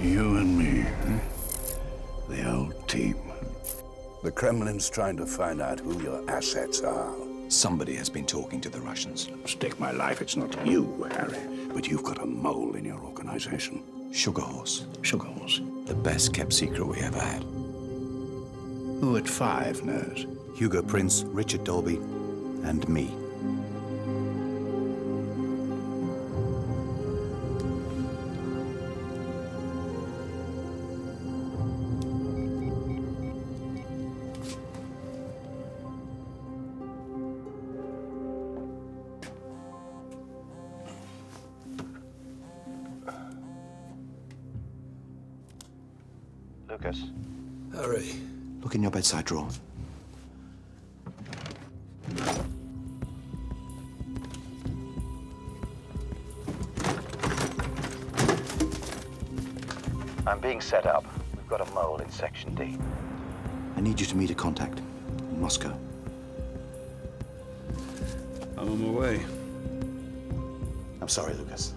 You and me, the old team. The Kremlin's trying to find out who your assets are. Somebody has been talking to the Russians. Stake my life, it's not you, Harry. But you've got a mole in your organization. Sugar Horse. Sugar Horse. The best kept secret we ever had. Who at 5 knows? Hugo Prince, Richard Dolby, and me. Lucas. Harry. Look in your bedside drawer. I'm being set up. We've got a mole in Section D. I need you to meet a contact in Moscow. I'm on my way. I'm sorry, Lucas.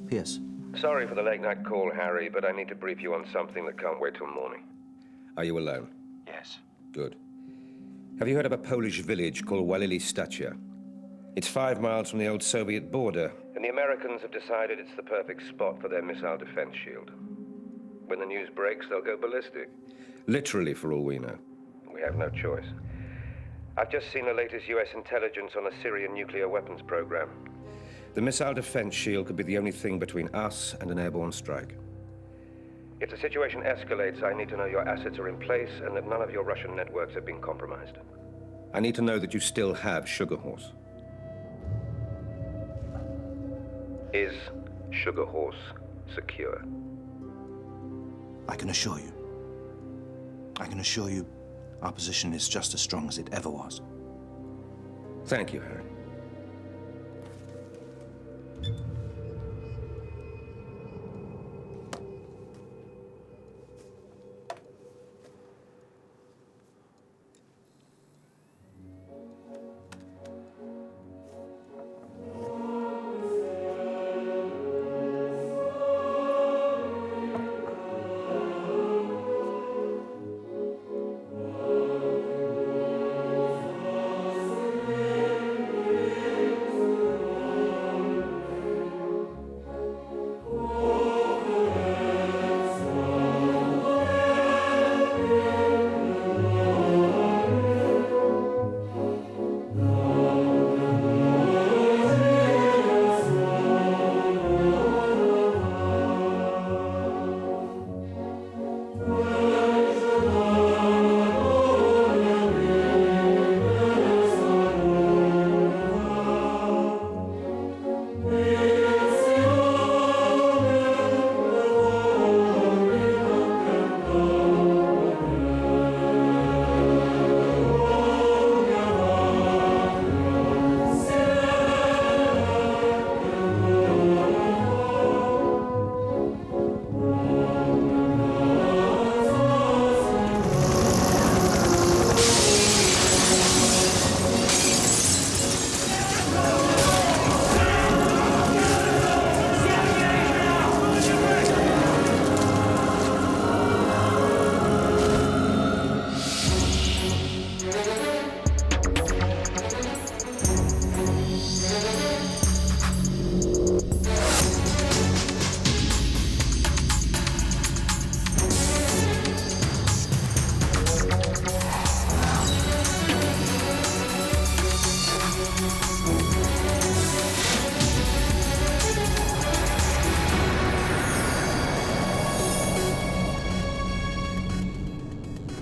Pierce. Sorry for the late-night call, Harry, but I need to brief you on something that can't wait till morning. Are you alone? Yes. Good. Have you heard of a Polish village called Walili Stacia? It's 5 miles from the old Soviet border, and the Americans have decided it's the perfect spot for their missile defense shield. When the news breaks, they'll go ballistic. Literally, for all we know. We have no choice. I've just seen the latest U.S. intelligence on the Syrian nuclear weapons program. The missile defense shield could be the only thing between us and an airborne strike. If the situation escalates, I need to know your assets are in place and that none of your Russian networks have been compromised. I need to know that you still have Sugar Horse. Is Sugar Horse secure? I can assure you. I can assure you our position is just as strong as it ever was. Thank you, Harry.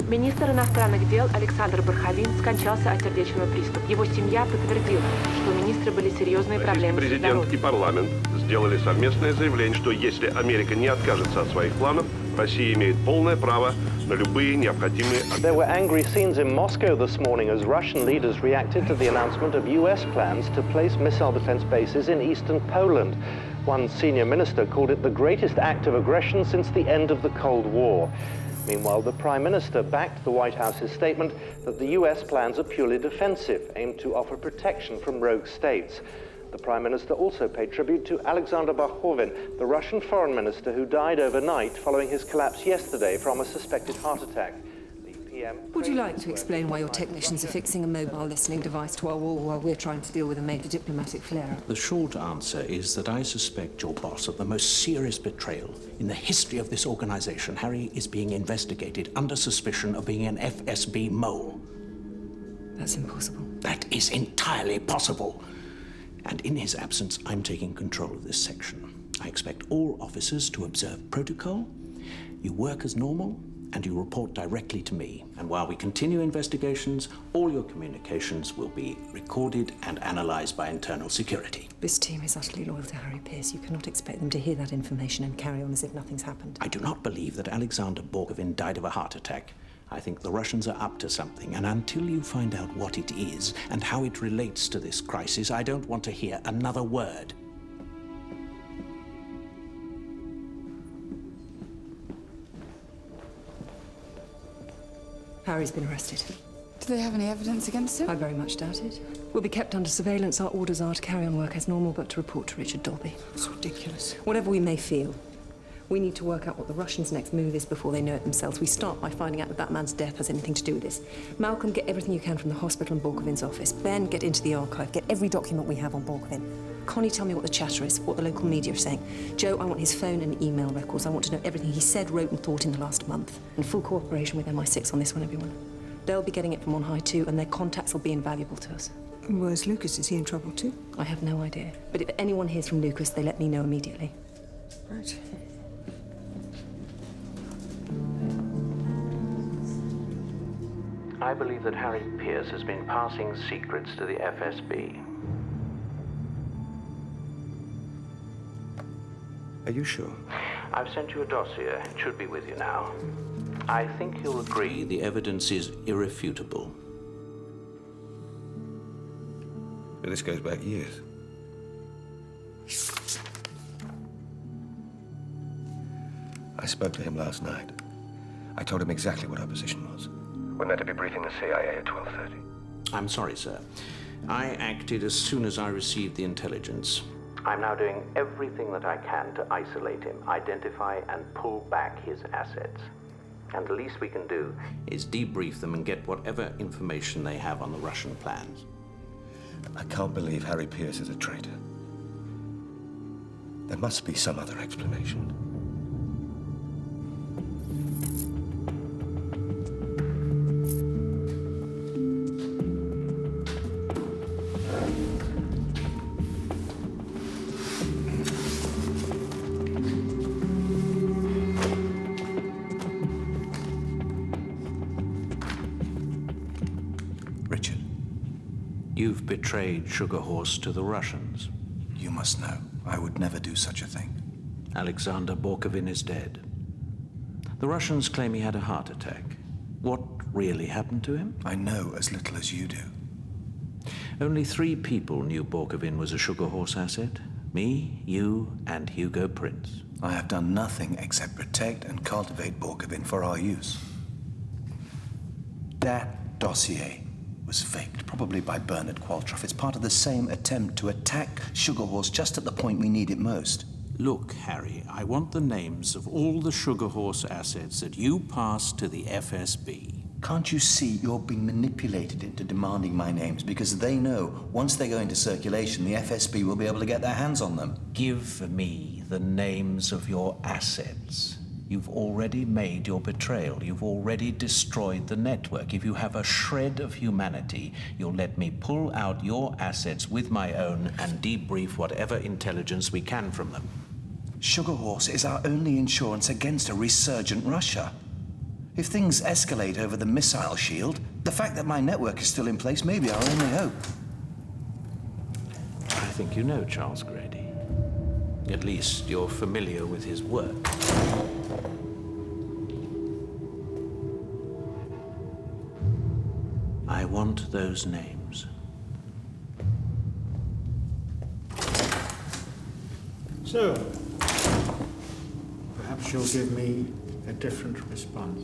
Министр иностранных дел Александр Барховин скончался от сердечного приступа. Его семья подтвердила, что у министра были серьезные проблемы с здоровьем. Президент и парламент сделали совместное заявление, что если Америка не откажется от своих планов, Россия имеет полное право на любые необходимые... There were angry scenes in Moscow this morning as Russian leaders reacted to the announcement of US plans to place missile defense bases in eastern Poland. One senior minister called it the greatest act of aggression since the end of the Cold War. Meanwhile, the Prime Minister backed the White House's statement that the US plans are purely defensive, aimed to offer protection from rogue states. The Prime Minister also paid tribute to Alexander Barkhovin, the Russian foreign minister who died overnight following his collapse yesterday from a suspected heart attack. The PM... Would you like to explain why your technicians are fixing a mobile listening device to our wall while we're trying to deal with a major diplomatic flare-up? The short answer is that I suspect your boss of the most serious betrayal in the history of this organization. Harry is being investigated under suspicion of being an FSB mole. That's impossible. That is entirely possible. And in his absence, I'm taking control of this section. I expect all officers to observe protocol. You work as normal, and you report directly to me. And while we continue investigations, all your communications will be recorded and analyzed by internal security. This team is utterly loyal to Harry Pierce. You cannot expect them to hear that information and carry on as if nothing's happened. I do not believe that Alexander Borgovin died of a heart attack. I think the Russians are up to something, and until you find out what it is and how it relates to this crisis, I don't want to hear another word. Harry's been arrested. Do they have any evidence against him? I very much doubt it. We'll be kept under surveillance. Our orders are to carry on work as normal, but to report to Richard Dolby. It's ridiculous. Whatever we may feel, we need to work out what the Russians' next move is before they know it themselves. We start by finding out if that man's death has anything to do with this. Malcolm, get everything you can from the hospital and Borkovin's office. Ben, get into the archive. Get every document we have on Borkovin. Connie, tell me what the chatter is, what the local media are saying. Joe, I want his phone and email records. I want to know everything he said, wrote and thought in the last month. And full cooperation with MI6 on this one, everyone. They'll be getting it from on high too, and their contacts will be invaluable to us. Where's Lucas? Is he in trouble too? I have no idea. But if anyone hears from Lucas, they let me know immediately. Right. I believe that Harry Pierce has been passing secrets to the FSB. Are you sure? I've sent you a dossier. It should be with you now. I think you'll agree the evidence is irrefutable. But this goes back years. I spoke to him last night. I told him exactly what our position was. We're meant to be briefing the CIA at 12:30. I'm sorry, sir. I acted as soon as I received the intelligence. I'm now doing everything that I can to isolate him, identify and pull back his assets. And the least we can do is debrief them and get whatever information they have on the Russian plans. I can't believe Harry Pierce is a traitor. There must be some other explanation. Richard, You've betrayed Sugar Horse to the Russians. you must know, I would never do such a thing. Alexander Borkovin is dead. The Russians claim he had a heart attack. What really happened to him? I know as little as you do. Only 3 people knew Borkovin was a Sugar Horse asset. Me, you, and Hugo Prince. I have done nothing except protect and cultivate Borkovin for our use. That dossier was faked, probably by Bernard Qualtrough. It's part of the same attempt to attack Sugar Horse just at the point we need it most. Look, Harry, I want the names of all the Sugar Horse assets that you passed to the FSB. Can't you see you're being manipulated into demanding my names because they know once they go into circulation, the FSB will be able to get their hands on them? Give me the names of your assets. You've already made your betrayal. You've already destroyed the network. If you have a shred of humanity, you'll let me pull out your assets with my own and debrief whatever intelligence we can from them. Sugar Horse is our only insurance against a resurgent Russia. If things escalate over the missile shield, the fact that my network is still in place may be our only hope. I think you know Charles Grady. At least you're familiar with his work. I want those names. So, perhaps you'll give me a different response.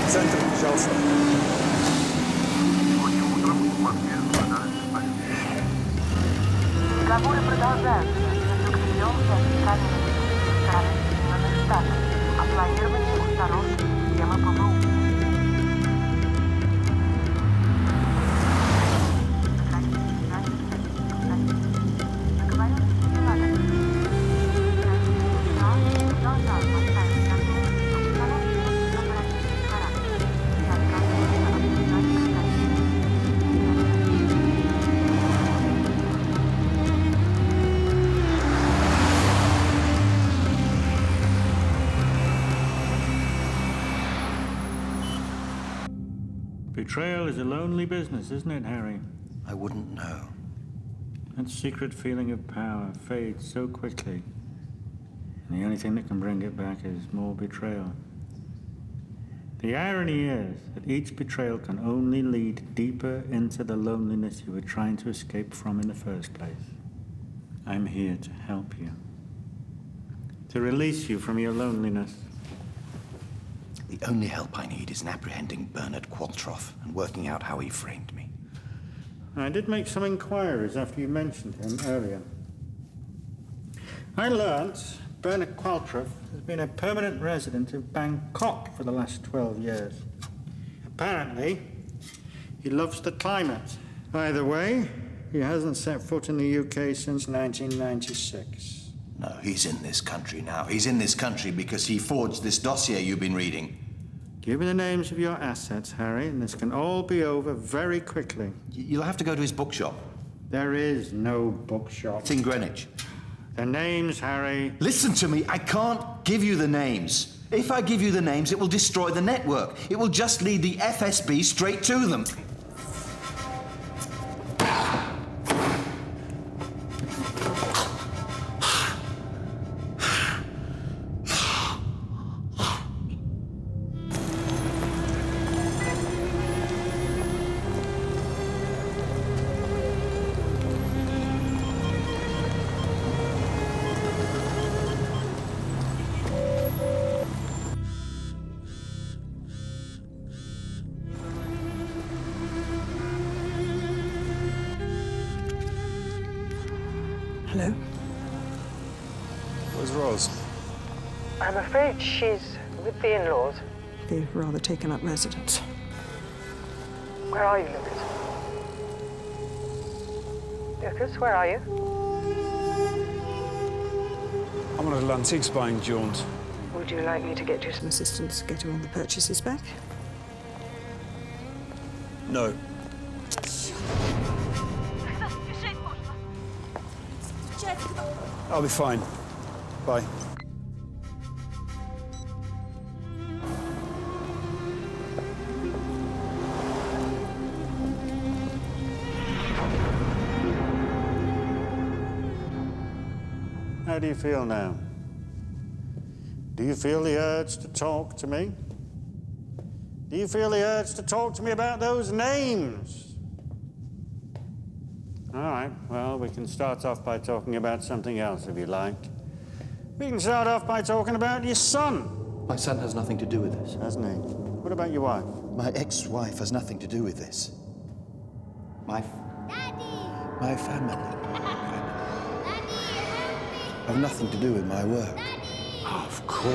Центр, пожалуйста. Разговоры продолжаются между Кремлем и официальными лицами страны Соединенных Штатов о планировании установки системы ПВО. Betrayal is a lonely business, isn't it, Harry? I wouldn't know. That secret feeling of power fades so quickly. And the only thing that can bring it back is more betrayal. The irony is that each betrayal can only lead deeper into the loneliness you were trying to escape from in the first place. I'm here to help you. To release you from your loneliness. The only help I need is in apprehending Bernard Qualtrough and working out how he framed me. I did make some inquiries after you mentioned him earlier. I learnt Bernard Qualtrough has been a permanent resident of Bangkok for the last 12 years. Apparently, he loves the climate. Either way, he hasn't set foot in the UK since 1996. No, he's in this country now. He's in this country because he forged this dossier you've been reading. Give me the names of your assets, Harry, and this can all be over very quickly. You'll have to go to his bookshop. There is no bookshop. It's in Greenwich. The names, Harry. Listen to me, I can't give you the names. If I give you the names, it will destroy the network. It will just lead the FSB straight to them. Hello? Where's Rose? I'm afraid she's with the in-laws. They've rather taken up residence. Where are you, Lucas? Lucas, where are you? I'm on a little antiques buying jaunt. Would you like me to get you Some assistance getting all the purchases back? No. I'll be fine. Bye. How do you feel now? Do you feel the urge to talk to me? Do you feel the urge to talk to me about those names? All right, well, we can start off by talking about something else, if you like. We can start off by talking about your son. My son has nothing to do with this. Hasn't he? What about your wife? My ex-wife has nothing to do with this. My family. Have nothing to do with my work. Of course,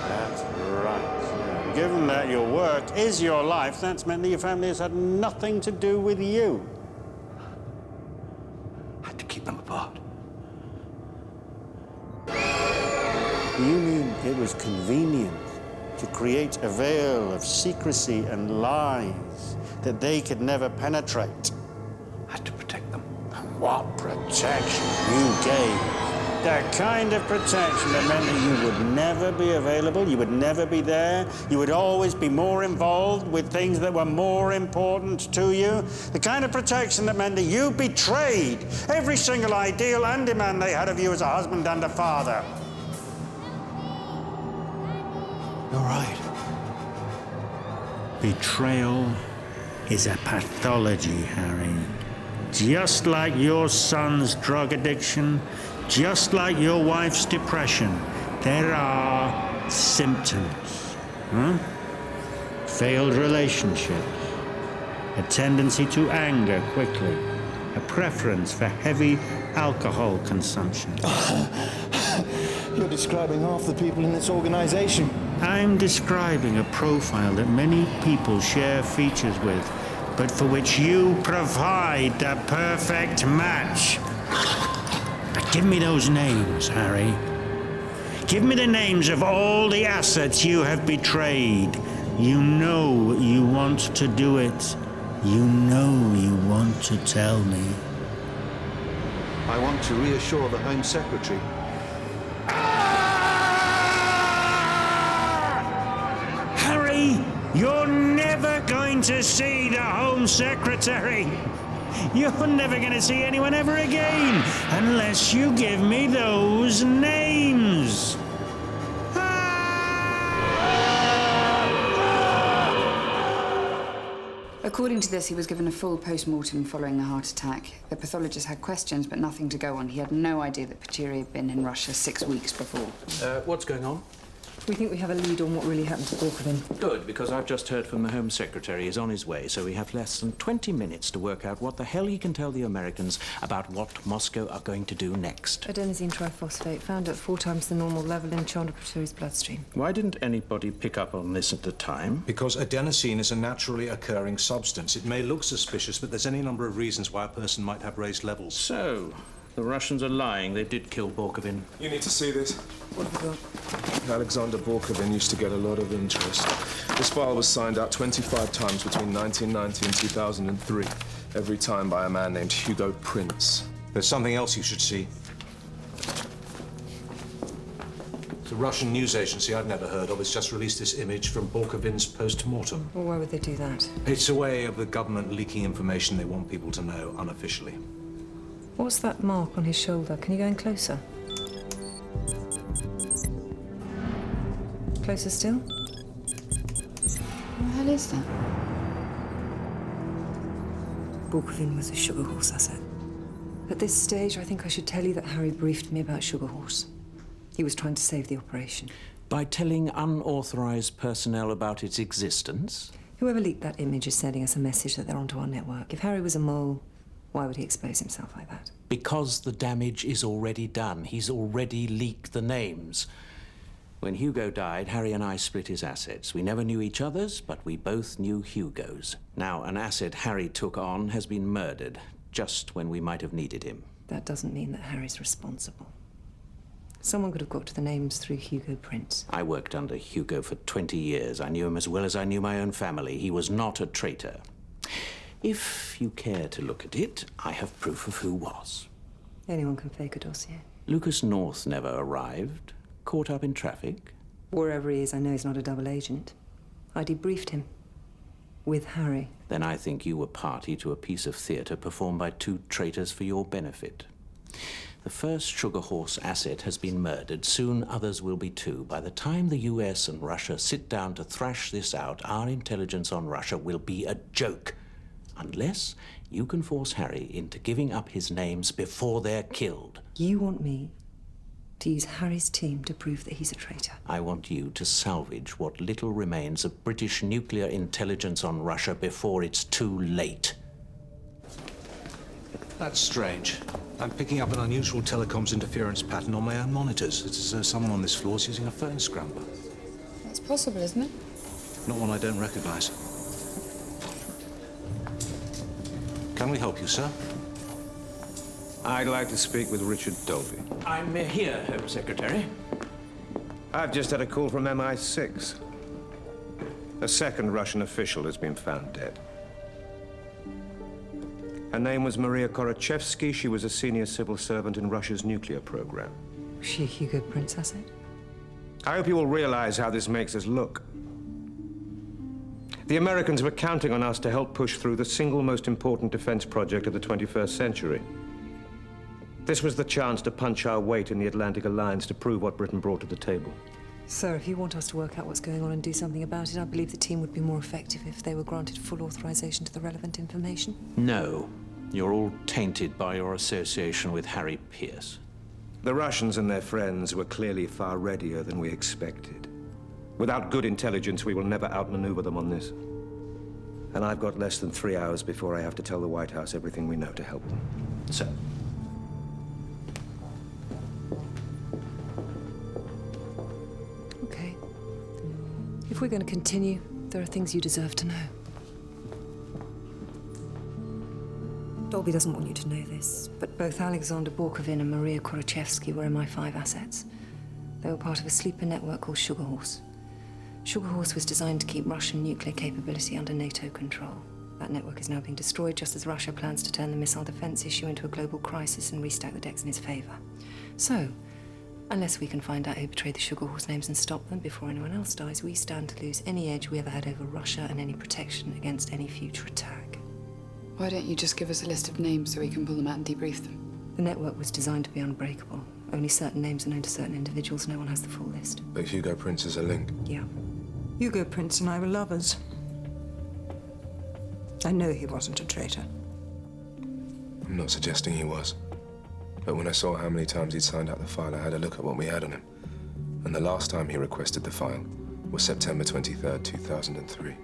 that's right. Yeah. Given that your work is your life, that's meant that your family has had nothing to do with you. I had to keep them apart. You mean it was convenient to create a veil of secrecy and lies that they could never penetrate? I had to protect them. What protection you gave That kind of protection that meant that you would never be available, you would never be there, you would always be more involved with things that were more important to you. The kind of protection that meant that you betrayed every single ideal and demand they had of you as a husband and a father. You're right. Betrayal is a pathology, Harry. Just like your son's drug addiction, just like your wife's depression, there are symptoms. Failed relationships, a tendency to anger quickly, a preference for heavy alcohol consumption. You're describing half the people in this organization. I'm describing a profile that many people share features with, but for which you provide the perfect match. But give me those names, Harry. Give me the names of all the assets you have betrayed. You know you want to do it. You know you want to tell me. I want to reassure the Home Secretary. Harry, you're never going to see the Home Secretary. You're never going to see anyone ever again unless you give me those names. According to this, he was given a full post-mortem following the heart attack. The pathologist had questions, but nothing to go on. He had no idea that Peteri had been in Russia 6 weeks before. What's going on? We think we have a lead on what really happened to Borkovin. Good, because I've just heard from the Home Secretary. He's on his way, so we have less than 20 minutes to work out what the hell he can tell the Americans about what Moscow are going to do next. Adenosine triphosphate, found at 4 times the normal level in Chandra Peteri's bloodstream. Why didn't anybody pick up on this at the time? Because adenosine is a naturally occurring substance. It may look suspicious, but there's any number of reasons why a person might have raised levels. So, the Russians are lying. They did kill Borkovin. You need to see this. What have we got? Alexander Borkovin used to get a lot of interest. This file was signed out 25 times between 1990 and 2003. Every time by a man named Hugo Prince. There's something else you should see. It's a Russian news agency I'd never heard of. It's just released this image from Borkovin's post-mortem. Well, why would they do that? It's a way of the government leaking information they want people to know unofficially. What's that mark on his shoulder? Can you go in closer? Closer still? What the hell is that? Borkovin was a Sugar Horse asset. At this stage, I think I should tell you that Harry briefed me about Sugar Horse. He was trying to save the operation. By telling unauthorized personnel about its existence? Whoever leaked that image is sending us a message that they're onto our network. If Harry was a mole, why would he expose himself like that? Because the damage is already done. He's already leaked the names. When Hugo died, Harry and I split his assets. We never knew each other's, but we both knew Hugo's. Now, an asset Harry took on has been murdered, just when we might have needed him. That doesn't mean that Harry's responsible. Someone could have got to the names through Hugo Prince. I worked under Hugo for 20 years. I knew him as well as I knew my own family. He was not a traitor. If you care to look at it, I have proof of who was. Anyone can fake a dossier. Lucas North never arrived. Caught up in traffic. Wherever he is, I know he's not a double agent. I debriefed him. With Harry. Then I think you were party to a piece of theatre performed by 2 traitors for your benefit. The first Sugar Horse asset has been murdered. Soon others will be too. By the time the US and Russia sit down to thrash this out, our intelligence on Russia will be a joke. Unless you can force Harry into giving up his names before they're killed. You want me to use Harry's team to prove that he's a traitor? I want you to salvage what little remains of British nuclear intelligence on Russia before it's too late. That's strange. I'm picking up an unusual telecoms interference pattern on my own monitors. It's as though someone on this floor is using a phone scrambler. That's possible, isn't it? Not one I don't recognize. Can we help you, sir? I'd like to speak with Richard Dolby. I'm here, Home Secretary. I've just had a call from MI6. A second Russian official has been found dead. Her name was Maria Korachevsky. She was a senior civil servant in Russia's nuclear program. Was she a Hugo Prince asset? I hope you all realize how this makes us look. The Americans were counting on us to help push through the single most important defense project of the 21st century. This was the chance to punch our weight in the Atlantic Alliance to prove what Britain brought to the table. Sir, if you want us to work out what's going on and do something about it, I believe the team would be more effective if they were granted full authorization to the relevant information. No. You're all tainted by your association with Harry Pierce. The Russians and their friends were clearly far readier than we expected. Without good intelligence, we will never outmaneuver them on this. And I've got less than 3 hours before I have to tell the White House everything we know to help them. So, okay. If we're going to continue, there are things you deserve to know. Dolby doesn't want you to know this, but both Alexander Borkovin and Maria Korachevsky were MI5 assets. They were part of a sleeper network called Sugar Horse. Sugar Horse was designed to keep Russian nuclear capability under NATO control. That network is now being destroyed just as Russia plans to turn the missile defense issue into a global crisis and restack the decks in its favor. So, unless we can find out who betrayed the Sugar Horse names and stop them before anyone else dies, we stand to lose any edge we ever had over Russia and any protection against any future attack. Why don't you just give us a list of names so we can pull them out and debrief them? The network was designed to be unbreakable. Only certain names are known to certain individuals. No one has the full list. But Hugo Prince is a link. Yeah. Hugo Prince and I were lovers. I know he wasn't a traitor. I'm not suggesting he was. But when I saw how many times he'd signed out the file, I had a look at what we had on him. And the last time he requested the file was September 23rd, 2003.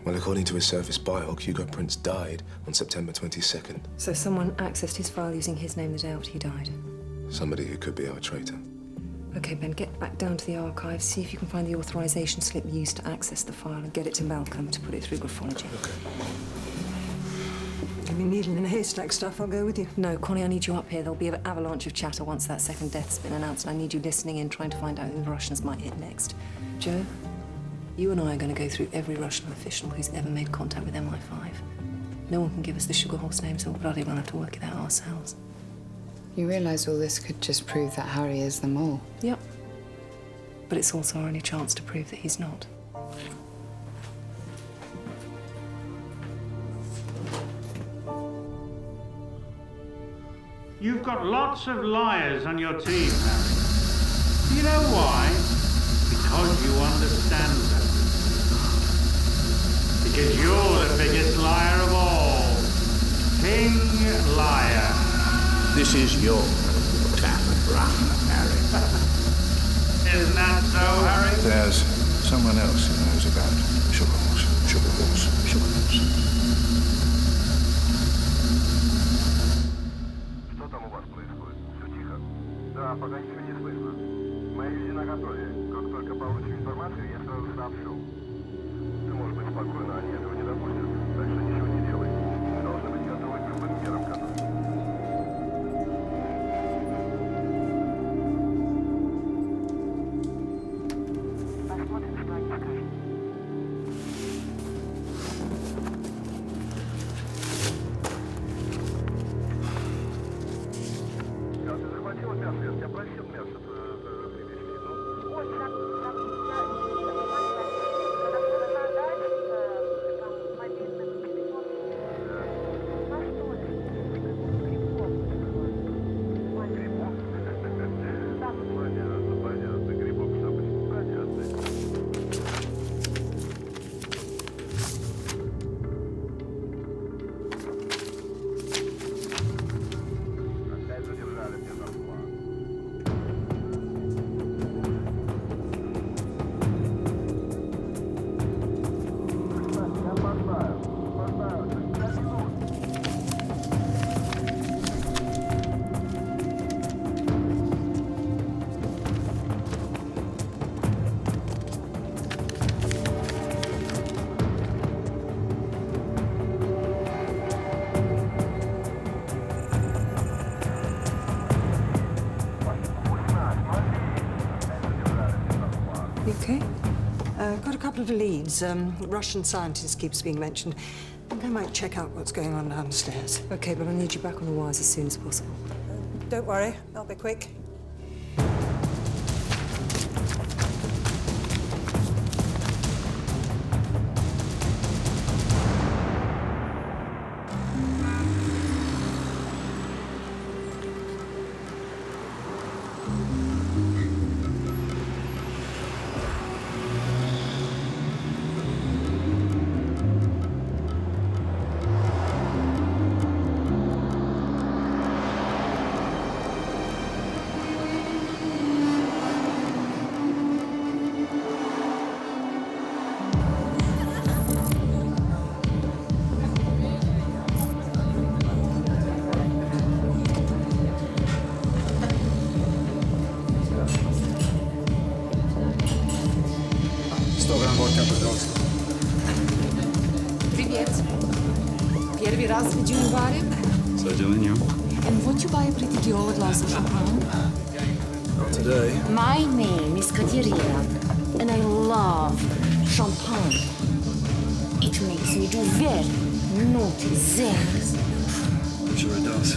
Well, according to his service biog, Hugo Prince died on September 22nd. So someone accessed his file using his name the day after he died? Somebody who could be our traitor. Okay, Ben, get back down to the archives, see if you can find the authorization slip used to access the file and get it to Malcolm to put it through graphology. Okay. If you needle in a haystack stuff, I'll go with you. No, Connie, I need you up here. There'll be an avalanche of chatter once that second death's been announced, and I need you listening in, trying to find out who the Russians might hit next. Joe, you and I are going to go through every Russian official who's ever made contact with MI5. No one can give us the Sugar Horse names, so we'll bloody well have to work it out ourselves. You realize all this could just prove that Harry is the mole? Yep. But it's also our only chance to prove that he's not. You've got lots of liars on your team, Harry. Do you know why? Because you understand them. Because you're the biggest liar of all. King Liar. this is your tap and run, Harry. Isn't that so, Harry? There's someone else who knows about Sugar Horse. Sugar Horse. Sugar Horse. Что там у вас происходит? Все тихо? Да, пока ничего не слышно. Мои люди наготове. Как только получу информацию, я сразу сообщу. Ты можешь быть спокойна, они этого не допустят. Так что ничего не делай. Мы должны быть готовы к любым мерам, которые... Okay. Got a couple of leads. Russian scientist keeps being mentioned. I think I might check out what's going on downstairs. Okay, but I need you back on the wires as soon as possible. Don't worry, I'll be quick. Привет. Первый раз в Дюнваре? Сожалению. And would you buy a pretty girl with lots of champagne? Not today. My name is Katerina, and I love champagne. It makes me do very naughty things. I'm sure it does.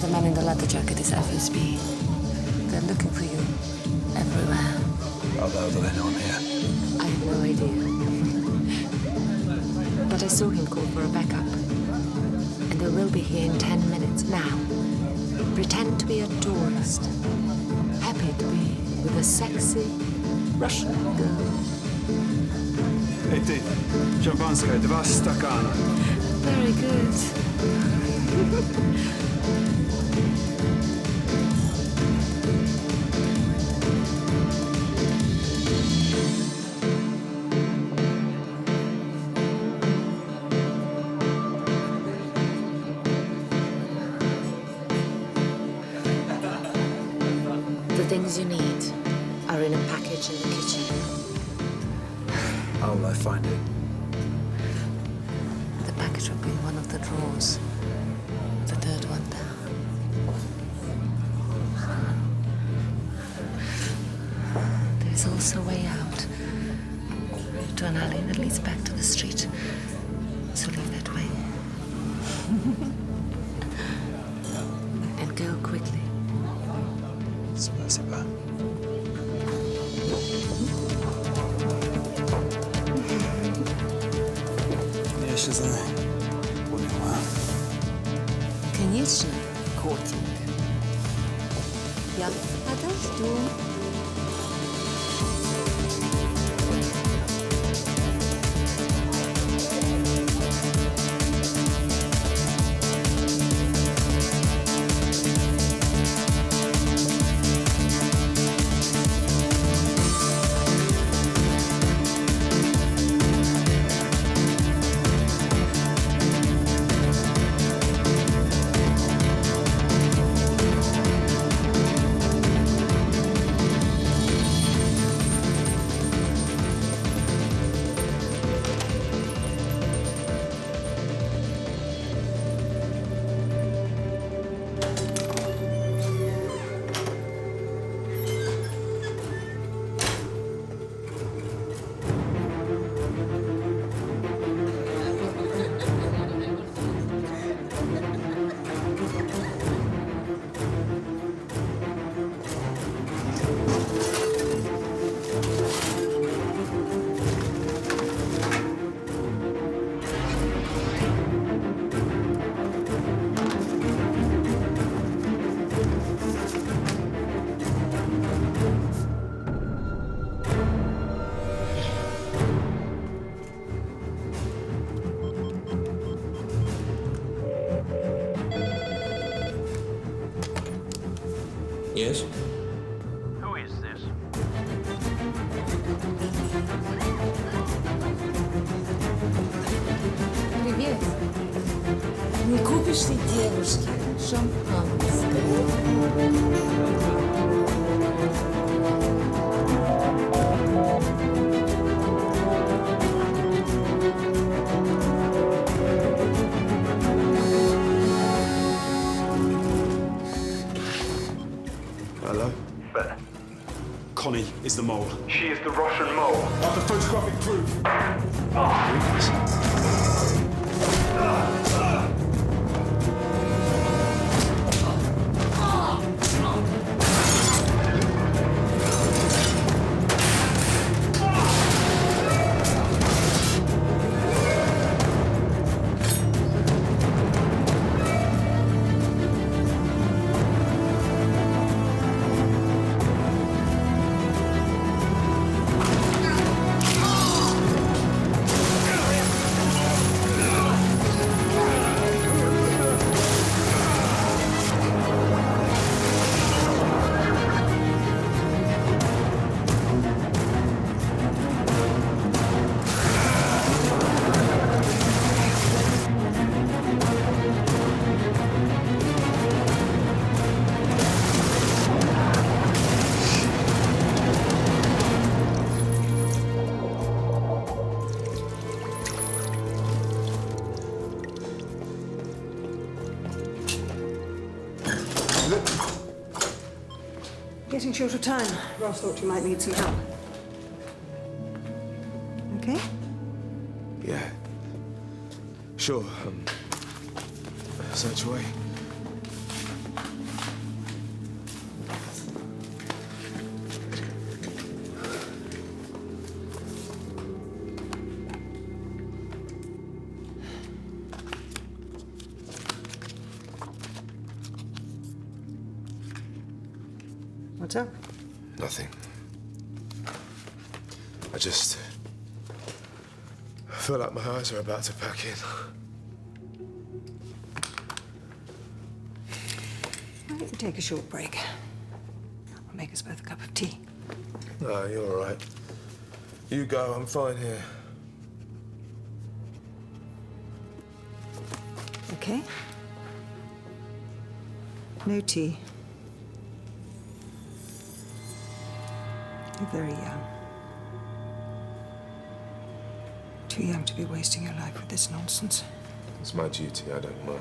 The man in the leather jacket is FSB. They're looking for you everywhere. How loud are they on here? I have no idea. But I saw him call for a backup. And they will be here in 10 minutes. Now, pretend to be a tourist. Happy to be with a sexy Russian girl. Ej ty, szampańska, 2 stакана. Very good. The things you need are in a package in the kitchen. How will I find it? The package will be in one of the drawers. The third one down. There is also a way out. To an alley that leads back to the street. So leave that way. And go quickly. Спасибо. Я еще за поняла. Конечно, котик. Я подожду. Yes? Who is this? Привет. Не купишь ли девушке шампанское? Hello? Ben. Connie is the mole. She is the Russian mole. I have the photographic proof. Getting short of time. Ross thought you might need some help. Okay? Yeah. Sure. Search away. What's up? Nothing. I just feel like my eyes are about to pack in. Why don't you take a short break? I'll make us both a cup of tea. No, you're all right. You go, I'm fine here. Okay? No tea. You're very young. Too young to be wasting your life with this nonsense. It's my duty, I don't mind.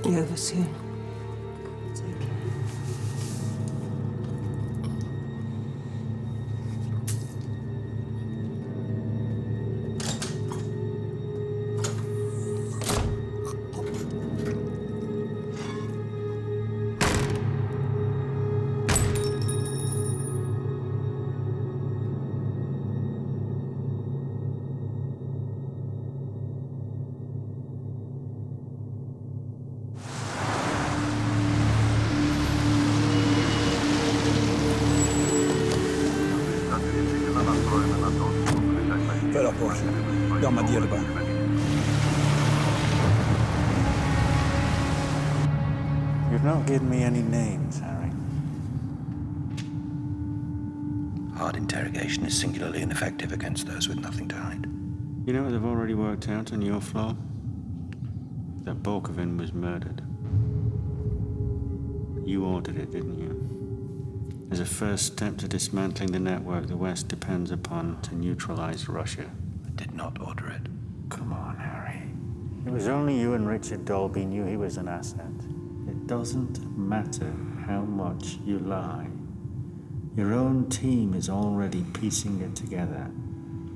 Be over soon. It's okay. You've not given me any names, Harry. Hard interrogation is singularly ineffective against those with nothing to hide. You know what they've already worked out on your floor? That Borkovin was murdered. You ordered it, didn't you? As a first step to dismantling the network the West depends upon to neutralize Russia. I did not order it. Come on, Harry. It was only you and Richard Dolby knew he was an asset. It doesn't matter how much you lie. Your own team is already piecing it together.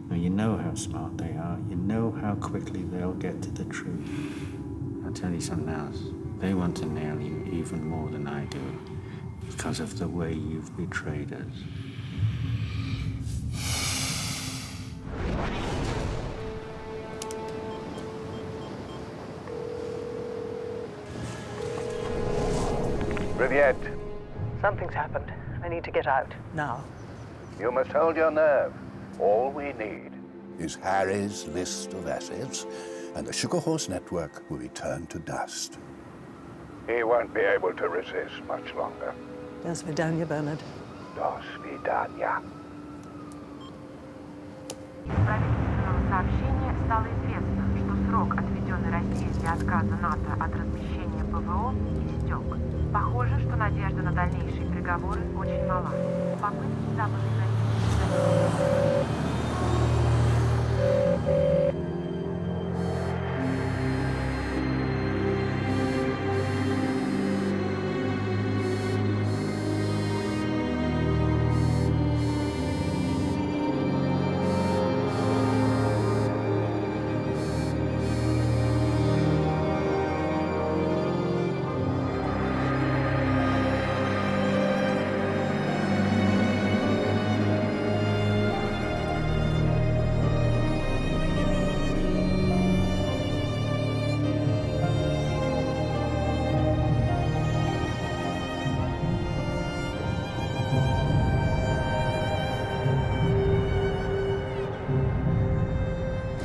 Now, you know how smart they are. You know how quickly they'll get to the truth. I'll tell you something else. They want to nail you even more than I do because of the way you've betrayed us. Riviette, Something's happened. I need to get out. Now. You must hold your nerve. All we need is Harry's list of assets, and the Sugar Horse network will be turned to dust. He won't be able to resist much longer. До свидания, Bernard. До свидания. Из правительственного сообщения стало известно, что срок, отведенный России для отказа НАТО от размещения ПВО, истек. Похоже, что надежда на дальнейшие переговоры очень мала. Попытки западной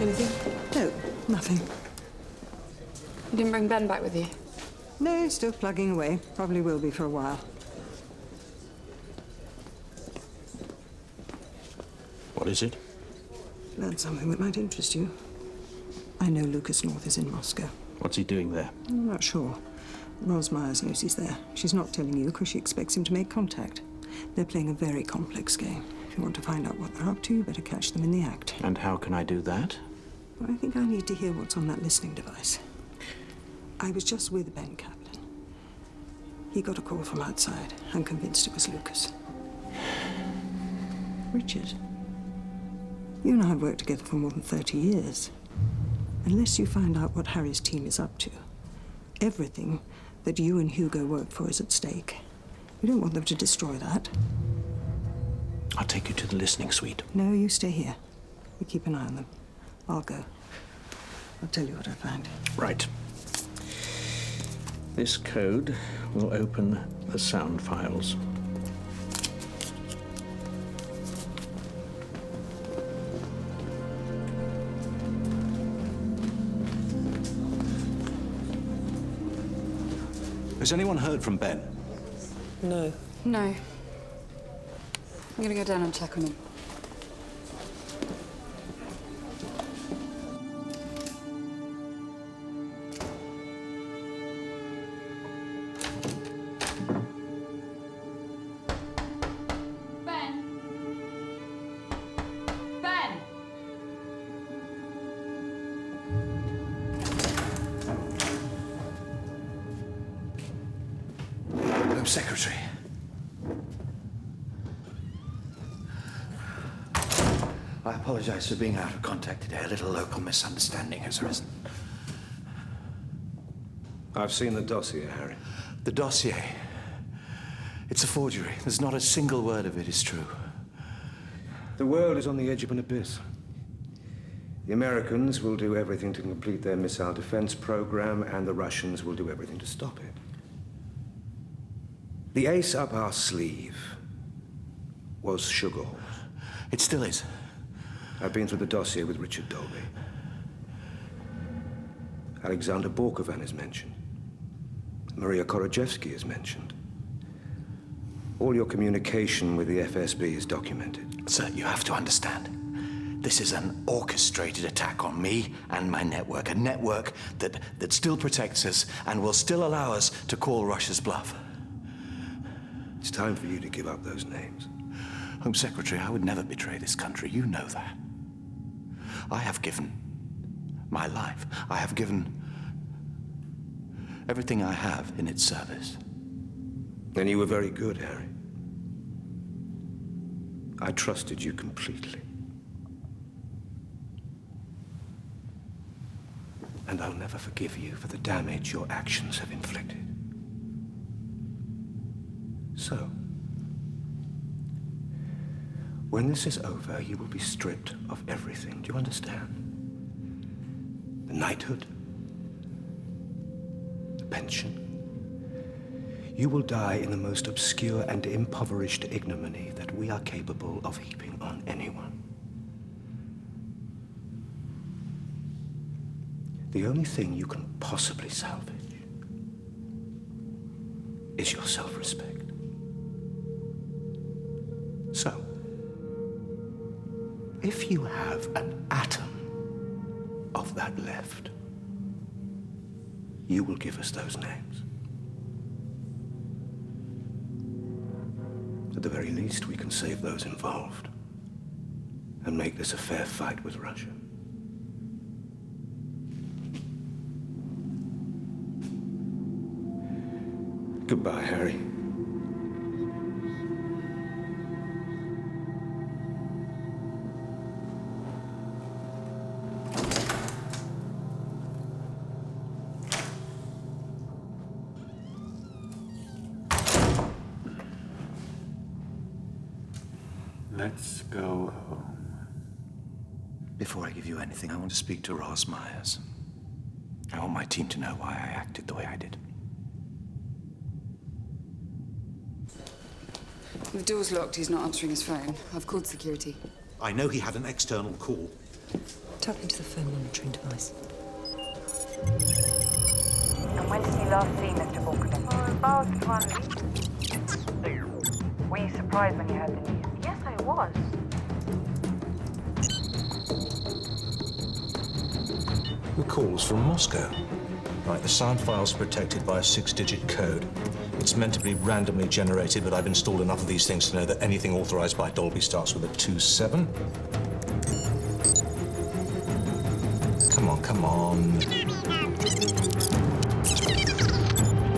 Anything? No, nothing. You didn't bring Ben back with you? No, still plugging away. Probably will be for a while. What is it? Learned something that might interest you. I know Lucas North is in Moscow. What's he doing there? I'm not sure. Ros Myers knows he's there. She's not telling you because she expects him to make contact. They're playing a very complex game. If you want to find out what they're up to, you better catch them in the act. And how can I do that? Well, I think I need to hear what's on that listening device. I was just with Ben Kaplan. He got a call from outside. I'm convinced it was Lucas. Richard, you and I have worked together for more than 30 years. Unless you find out what Harry's team is up to, everything that you and Hugo worked for is at stake. We don't want them to destroy that. I'll take you to the listening suite. No, you stay here. We keep an eye on them. I'll go. I'll tell you what I find. Right. This code will open the sound files. Has anyone heard from Ben? No. No. I'm gonna go down and check on him. Secretary. I apologize for being out of contact today. A little local misunderstanding has arisen. I've seen the dossier, Harry. The dossier. It's a forgery. There's not a single word of it is true. The world is on the edge of an abyss. The Americans will do everything to complete their missile defense program, and the Russians will do everything to stop it. The ace up our sleeve was Sugarhorse. It still is. I've been through the dossier with Richard Dolby. Alexander Borkovan is mentioned. Maria Korojevsky is mentioned. All your communication with the FSB is documented. Sir, you have to understand. This is an orchestrated attack on me and my network. A network that still protects us and will still allow us to call Russia's bluff. It's time for you to give up those names. Home Secretary, I would never betray this country. You know that. I have given my life. I have given everything I have in its service. And you were very good, Harry. I trusted you completely. And I'll never forgive you for the damage your actions have inflicted. So, when this is over, you will be stripped of everything. Do you understand? The knighthood, the pension. You will die in the most obscure and impoverished ignominy that we are capable of heaping on anyone. The only thing you can possibly salvage is your self-respect. So, if you have an atom of that left, you will give us those names. At the very least, we can save those involved and make this a fair fight with Russia. Goodbye, Harry. Let's go home. Before I give you anything, I want to speak to Ros Myers. I want my team to know why I acted the way I did. The door's locked. He's not answering his phone. I've called security. I know he had an external call. Tap into the phone monitoring device. When did you last see Mr. Borkman? About 1 week. Were you surprised when you heard the news? Yes, I was. The call's from Moscow. Right, the sound file's protected by a 6-digit code. It's meant to be randomly generated, but I've installed enough of these things to know that anything authorized by Dolby starts with a 27. Come on, come on. She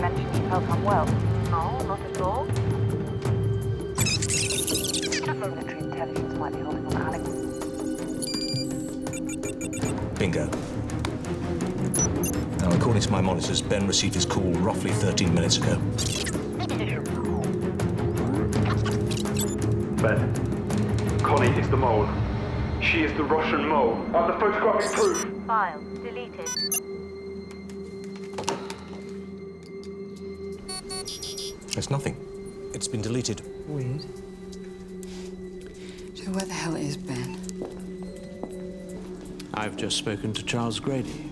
mentioned you felt unwell. No, not at all. Military intelligence might be holding on Alex. Bingo. Now, according to my monitors, Ben received his call roughly 13 minutes ago. Ben, Connie is the mole. She is the Russian mole. I have the photographic proof. File deleted. There's nothing. It's been deleted. Weird. So where the hell is Ben? I've just spoken to Charles Grady.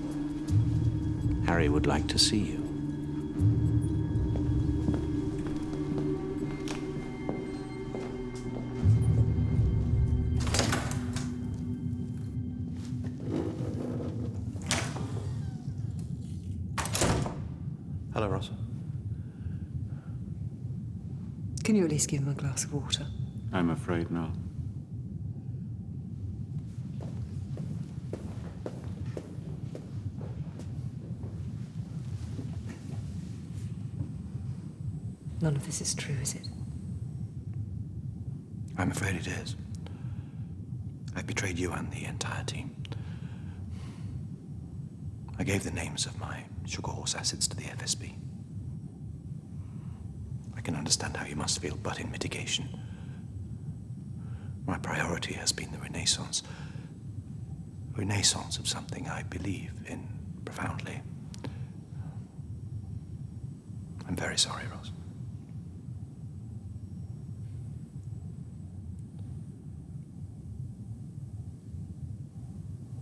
Harry would like to see you. Hello, Ross. Can you at least give him a glass of water? I'm afraid not. None of this is true, is it? I'm afraid it is. I betrayed you and the entire team. I gave the names of my sugar horse assets to the FSB. I can understand how you must feel, but in mitigation, my priority has been the renaissance. Renaissance of something I believe in profoundly. I'm very sorry, Rose.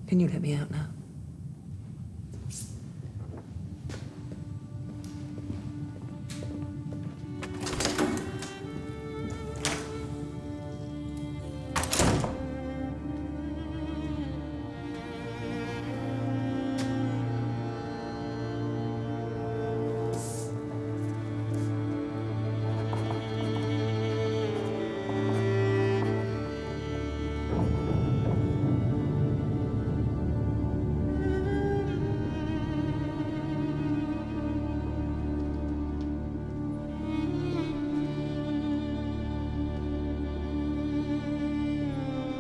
Can you let me out now?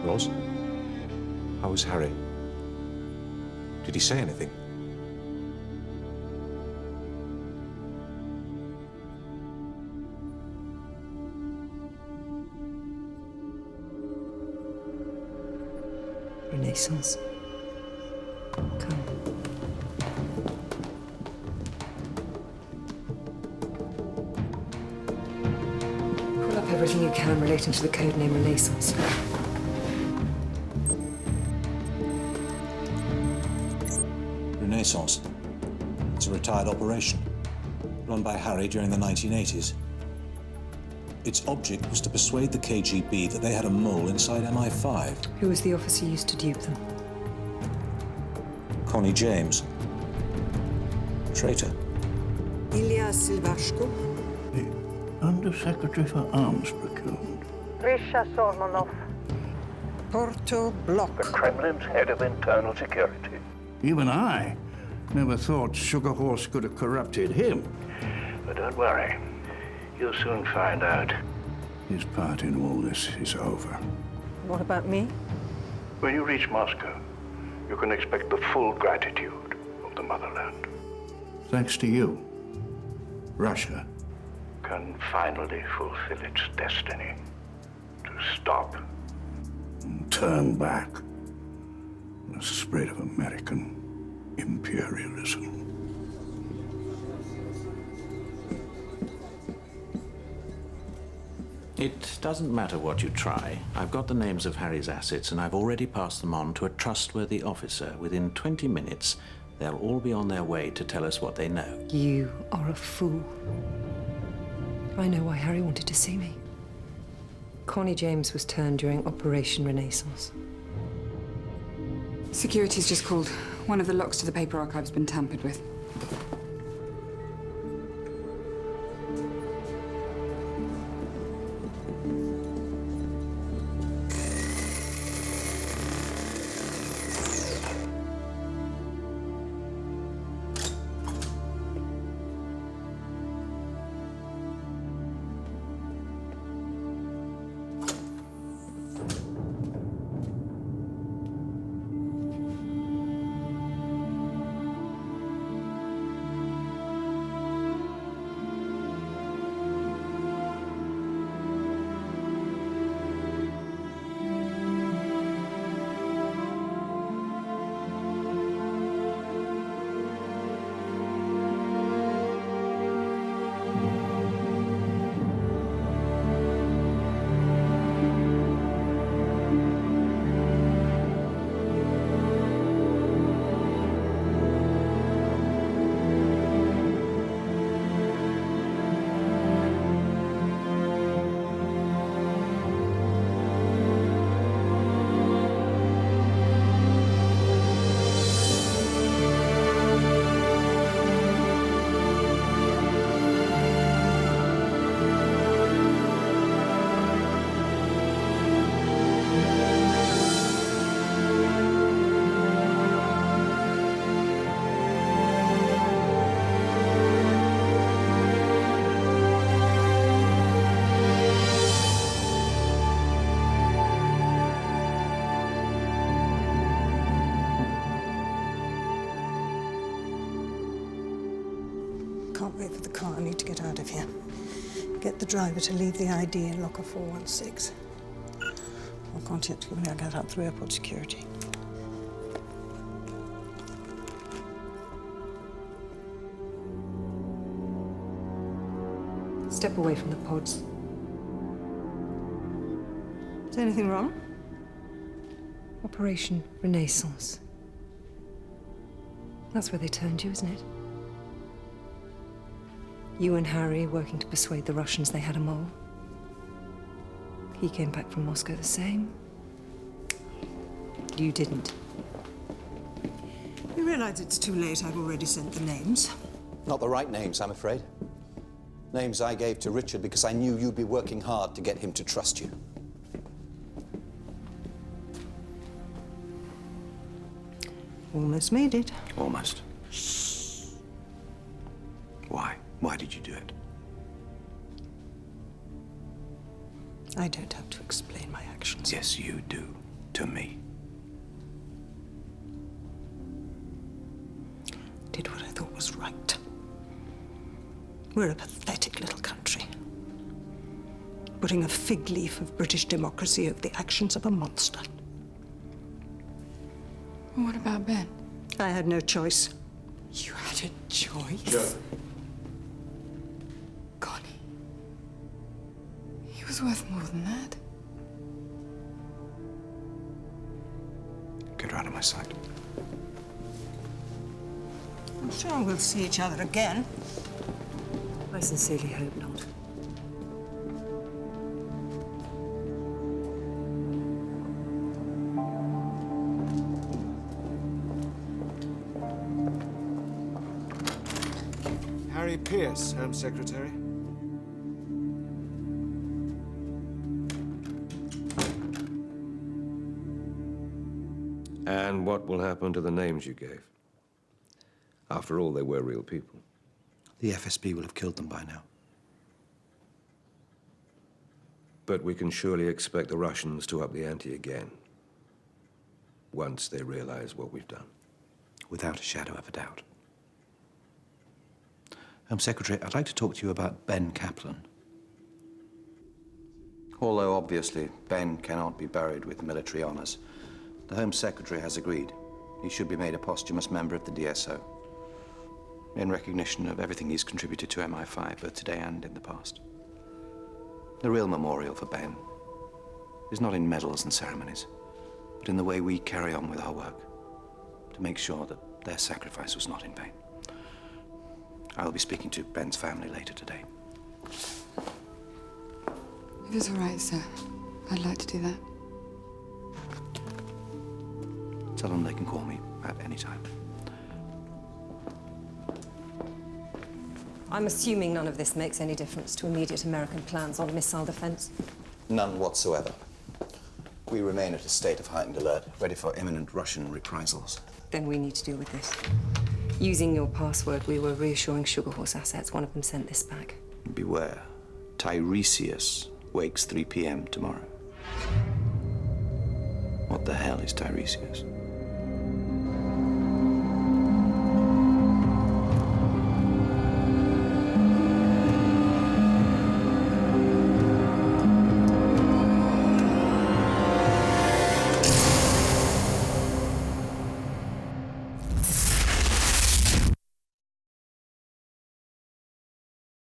Ross? How was Harry? Did he say anything? Renaissance. Come. Pull up everything you can relating to the codename Renaissance. Renaissance. It's a retired operation, run by Harry during the 1980s. Its object was to persuade the KGB that they had a mole inside MI5. Who was the officer used to dupe them? Connie James. Traitor. Ilya Silvashko. The Undersecretary for Arms Procurement. Grisha Sormonov. Porto Block. The Kremlin's head of internal security. Even I never thought Sugar Horse could have corrupted him. But don't worry. You'll soon find out. His part in all this is over. What about me? When you reach Moscow, you can expect the full gratitude of the motherland. Thanks to you, Russia can finally fulfill its destiny to stop and turn back the spread of American imperialism. It doesn't matter what you try. I've got the names of Harry's assets, and I've already passed them on to a trustworthy officer. Within 20 minutes, They'll all be on their way to tell us what they know. You are a fool. I know why Harry wanted to see me. Connie James was turned during Operation Renaissance. Security's just called. One of the locks to the paper archive's been tampered with. Can't wait for the car. I need to get out of here. Get the driver to leave the ID in locker 416. I'll contact you when I get out through airport security. Step away from the pods. Is anything wrong? Operation Renaissance. That's where they turned you, isn't it? You and Harry working to persuade the Russians they had a mole. He came back from Moscow the same. You didn't. You realize it's too late. I've already sent the names. Not the right names, I'm afraid. Names I gave to Richard because I knew you'd be working hard to get him to trust you. Almost made it. Almost. Why? Why did you do it? I don't have to explain my actions. Yes, you do. To me. Did what I thought was right. We're a pathetic little country. Putting a fig leaf of British democracy over the actions of a monster. What about Ben? I had no choice. You had a choice? Joe. Connie. He was worth more than that. Get her out of my sight. I'm sure we'll see each other again. I sincerely hope not. Harry Pierce, Home Secretary. And what will happen to the names you gave? After all, they were real people. The FSB will have killed them by now. But we can surely expect the Russians to up the ante again. Once they realize what we've done. Without a shadow of a doubt. Home Secretary, I'd like to talk to you about Ben Kaplan. Although obviously Ben cannot be buried with military honors, the Home Secretary has agreed he should be made a posthumous member of the DSO. In recognition of everything he's contributed to MI5, both today and in the past. The real memorial for Ben is not in medals and ceremonies, but in the way we carry on with our work, to make sure that Their sacrifice was not in vain. I'll be speaking to Ben's family later today. If it's all right, sir, I'd like to do that. Tell them they can call me at any time. I'm assuming none of this makes any difference to immediate American plans on missile defense. None whatsoever. We remain at a state of heightened alert, ready for imminent Russian reprisals. Then we need to deal with this. Using your password, we were reassuring Sugar Horse assets. One of them sent this back. Beware. Tiresias wakes 3 p.m. tomorrow. What the hell is Tiresias?